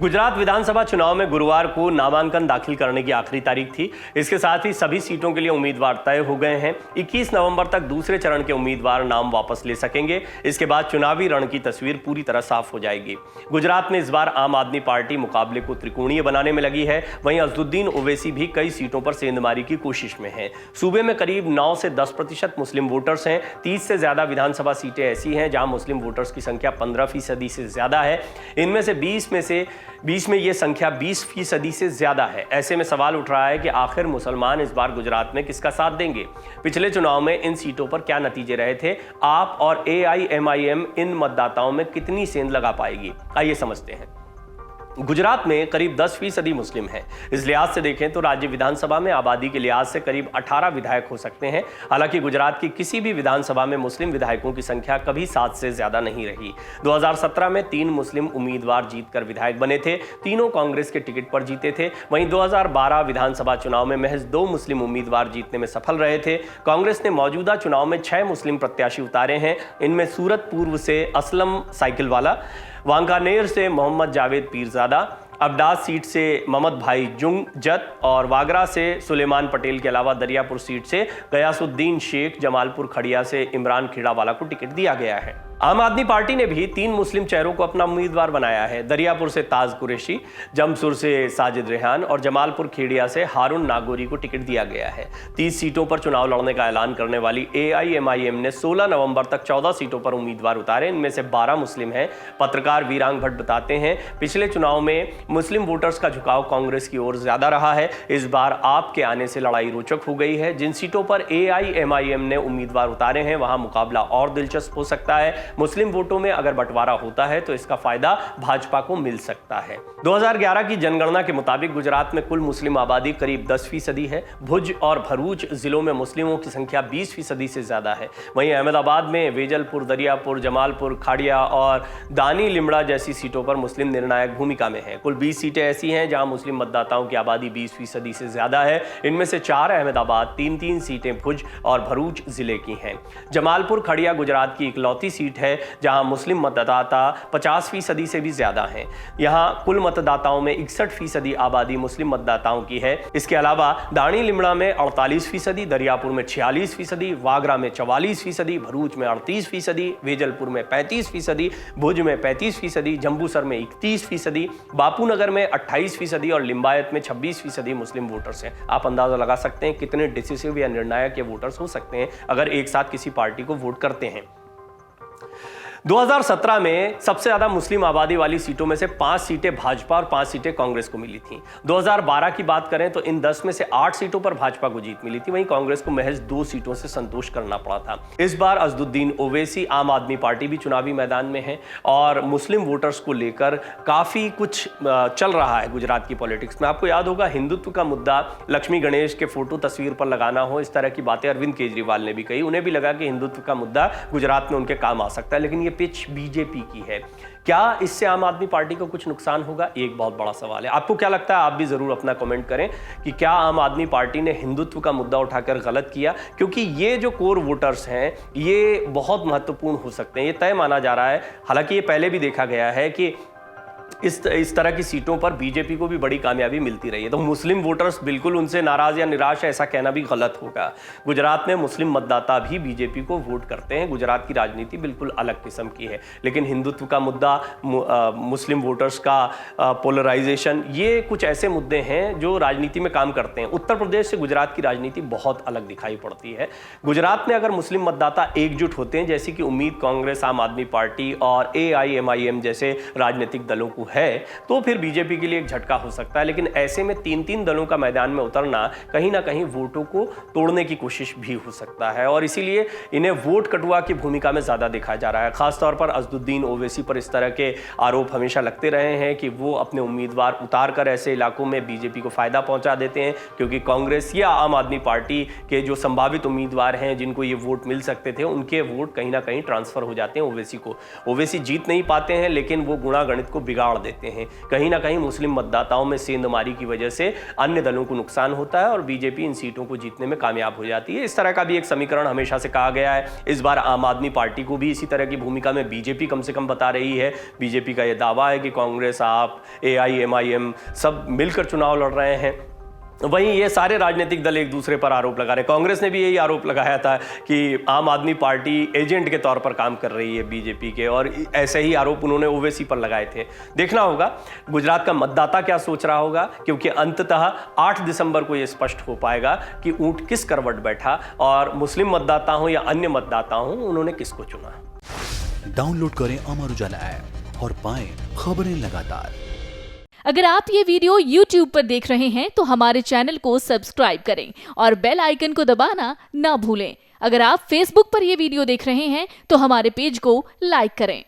गुजरात विधानसभा चुनाव में गुरुवार को नामांकन दाखिल करने की आखिरी तारीख थी। इसके साथ ही सभी सीटों के लिए उम्मीदवार तय हो गए हैं। 21 नवंबर तक दूसरे चरण के उम्मीदवार नाम वापस ले सकेंगे। इसके बाद चुनावी रण की तस्वीर पूरी तरह साफ हो जाएगी। गुजरात में इस बार आम आदमी पार्टी मुकाबले को त्रिकोणीय बनाने में लगी है। वहीं अजदुद्दीन ओवैसी भी कई सीटों पर सेंधमारी की कोशिश में है। सूबे में करीब 9 से 10% मुस्लिम वोटर्स हैं। 30 से ज्यादा विधानसभा सीटें ऐसी हैं जहां मुस्लिम वोटर्स की संख्या 15% से ज्यादा है। इनमें से 20 में यह संख्या 20% से ज्यादा है। ऐसे में सवाल उठ रहा है कि आखिर मुसलमान इस बार गुजरात में किसका साथ देंगे। पिछले चुनाव में इन सीटों पर क्या नतीजे रहे थे, आप और AIMIM इन मतदाताओं में कितनी सेंध लगा पाएगी, आइए समझते हैं। गुजरात में करीब 10% मुस्लिम हैं। इस लिहाज से देखें तो राज्य विधानसभा में आबादी के लिहाज से करीब 18 विधायक हो सकते हैं। हालांकि गुजरात की किसी भी विधानसभा में मुस्लिम विधायकों की संख्या कभी 7 से ज्यादा नहीं रही। 2017 में 3 मुस्लिम उम्मीदवार जीतकर विधायक बने थे। तीनों कांग्रेस के टिकट पर जीते थे। वहीं 2012 विधानसभा चुनाव में महज 2 मुस्लिम उम्मीदवार जीतने में सफल रहे थे। कांग्रेस ने मौजूदा चुनाव में 6 मुस्लिम प्रत्याशी उतारे हैं। इनमें सूरत पूर्व से असलम साइकिल वाला, वांकानेर से मोहम्मद जावेद पीरजादा, अब्डास सीट से मोहम्मद भाई जुंग जत और वागरा से सुलेमान पटेल के अलावा दरियापुर सीट से गयासुद्दीन शेख, जमालपुर खड़िया से इमरान खेड़ावाला को टिकट दिया गया है। आम आदमी पार्टी ने भी 3 मुस्लिम चेहरों को अपना उम्मीदवार बनाया है। दरियापुर से ताज कुरैशी, जमसुर से साजिद रेहान और जमालपुर खेड़िया से हारून नागौरी को टिकट दिया गया है। 30 सीटों पर चुनाव लड़ने का ऐलान करने वाली AIMIM ने 16 नवंबर तक 14 सीटों पर उम्मीदवार उतारे। इनमें से 12 मुस्लिम हैं। पत्रकार वीरांग भट्ट बताते हैं, पिछले चुनाव में मुस्लिम वोटर्स का झुकाव कांग्रेस की ओर ज्यादा रहा है। इस बार आप के आने से लड़ाई रोचक हो गई है। जिन सीटों पर AIMIM ने उम्मीदवार उतारे हैं वहां मुकाबला और दिलचस्प हो सकता है। मुस्लिम वोटों में अगर बंटवारा होता है तो इसका फायदा भाजपा को मिल सकता है। 2011 की जनगणना के मुताबिक गुजरात में कुल मुस्लिम आबादी करीब 10% है। भुज और भरूच जिलों में मुस्लिमों की संख्या 20% से ज्यादा है। वहीं अहमदाबाद में वेजलपुर, दरियापुर, जमालपुर, खाड़िया और दानी लिमड़ा जैसी सीटों पर मुस्लिम निर्णायक भूमिका में है। कुल 20 सीटें ऐसी हैं जहां मुस्लिम मतदाताओं की आबादी 20% से ज्यादा है। इनमें से 4 अहमदाबाद, 3 सीटें भुज और भरूच जिले की हैं। जमालपुर खड़िया गुजरात की इकलौती सीट है जहां मुस्लिम मतदाता 50% से भी ज्यादा हैं। यहां कुल मतदाताओं में 61% आबादी मुस्लिम मतदाताओं की है। इसके अलावा दानी लिमड़ा में 48%, दरियापुर में 46%, वागरा में 44%, भरूच में 38%, वेजलपुर में 35%, भुज में 35%, जंबूसर में 31%, बापूनगर में 28% और लिंबायत में 26% मुस्लिम वोटर्स हैं। आप अंदाजा लगा सकते हैं कितने डिसिसिव या निर्णायक ये वोटर्स हो सकते हैं अगर एक साथ किसी पार्टी को वोट करते हैं। 2017 में सबसे ज्यादा मुस्लिम आबादी वाली सीटों में से 5 सीटें भाजपा और 5 सीटें कांग्रेस को मिली थीं। 2012 की बात करें तो इन 10 में से 8 सीटों पर भाजपा को जीत मिली थी। वहीं कांग्रेस को महज 2 सीटों से संतोष करना पड़ा था। इस बार अजदुद्दीन ओवैसी, आम आदमी पार्टी भी चुनावी मैदान में है और मुस्लिम वोटर्स को लेकर काफी कुछ चल रहा है गुजरात की पॉलिटिक्स में। आपको याद होगा हिंदुत्व का मुद्दा, लक्ष्मी गणेश के फोटो तस्वीर पर लगाना हो, इस तरह की बातें अरविंद केजरीवाल ने भी कही। उन्हें भी लगा कि हिंदुत्व का मुद्दा गुजरात में उनके काम आ सकता है, लेकिन ये पिच बीजेपी की है। क्या इससे आम आदमी पार्टी को कुछ नुकसान होगा, एक बहुत बड़ा सवाल है। आपको क्या लगता है, आप भी जरूर अपना कमेंट करें कि क्या आम आदमी पार्टी ने हिंदुत्व का मुद्दा उठाकर गलत किया, क्योंकि ये जो कोर वोटर्स हैं ये बहुत महत्वपूर्ण हो सकते हैं। ये तय माना जा रहा है। हालांकि ये पहले भी देखा गया है कि इस तरह की सीटों पर बीजेपी को भी बड़ी कामयाबी मिलती रही है। तो मुस्लिम वोटर्स बिल्कुल उनसे नाराज या निराश है ऐसा कहना भी गलत होगा। गुजरात में मुस्लिम मतदाता भी बीजेपी को वोट करते हैं। गुजरात की राजनीति बिल्कुल अलग किस्म की है। लेकिन हिंदुत्व का मुद्दा, मुस्लिम वोटर्स का पोलराइजेशन, ये कुछ ऐसे मुद्दे हैं जो राजनीति में काम करते हैं। उत्तर प्रदेश से गुजरात की राजनीति बहुत अलग दिखाई पड़ती है। गुजरात में अगर मुस्लिम मतदाता एकजुट होते हैं, जैसी कि उम्मीद कांग्रेस, आम आदमी पार्टी और AIMIM जैसे राजनीतिक दलों को है, तो फिर बीजेपी के लिए एक झटका हो सकता है। लेकिन ऐसे में 3 दलों का मैदान में उतरना कहीं ना कहीं वोटों को तोड़ने की कोशिश भी हो सकता है और इसीलिए इन्हें वोट कटुआ की भूमिका में ज्यादा देखा जा रहा है। खासतौर पर अजदुद्दीन ओवैसी पर इस तरह के आरोप हमेशा लगते रहे हैं कि वो अपने उम्मीदवार उतार कर ऐसे इलाकों में बीजेपी को फायदा पहुंचा देते हैं, क्योंकि कांग्रेस या आम आदमी पार्टी के जो संभावित उम्मीदवार हैं जिनको ये वोट मिल सकते थे, उनके वोट कहीं ना कहीं ट्रांसफर हो जाते हैं ओवैसी को। ओवैसी जीत नहीं पाते हैं, लेकिन वो गुणा गणित को बिगाड़ उखाड़ देते हैं। कहीं ना कहीं मुस्लिम मतदाताओं में सेंधमारी की वजह से अन्य दलों को नुकसान होता है और बीजेपी इन सीटों को जीतने में कामयाब हो जाती है। इस तरह का भी एक समीकरण हमेशा से कहा गया है। इस बार आम आदमी पार्टी को भी इसी तरह की भूमिका में बीजेपी कम से कम बता रही है। बीजेपी का यह दावा है कि कांग्रेस, आप, AIMIM सब मिलकर चुनाव लड़ रहे हैं। वहीं ये सारे राजनीतिक दल एक दूसरे पर आरोप लगा रहे हैं। कांग्रेस ने भी यही आरोप लगाया था कि आम आदमी पार्टी एजेंट के तौर पर काम कर रही है बीजेपी के, और ऐसे ही आरोप उन्होंने ओवैसी पर लगाए थे। देखना होगा गुजरात का मतदाता क्या सोच रहा होगा, क्योंकि अंततः 8 दिसंबर को यह स्पष्ट हो पाएगा कि ऊंट किस करवट बैठा, और मुस्लिम मतदाता हो या अन्य मतदाता हो, उन्होंने किसको चुना। डाउनलोड करें अमर उजाला ऐप और पाएं खबरें लगातार। अगर आप ये वीडियो YouTube पर देख रहे हैं तो हमारे चैनल को सब्सक्राइब करें और बेल आइकन को दबाना ना भूलें। अगर आप Facebook पर ये वीडियो देख रहे हैं तो हमारे पेज को लाइक करें।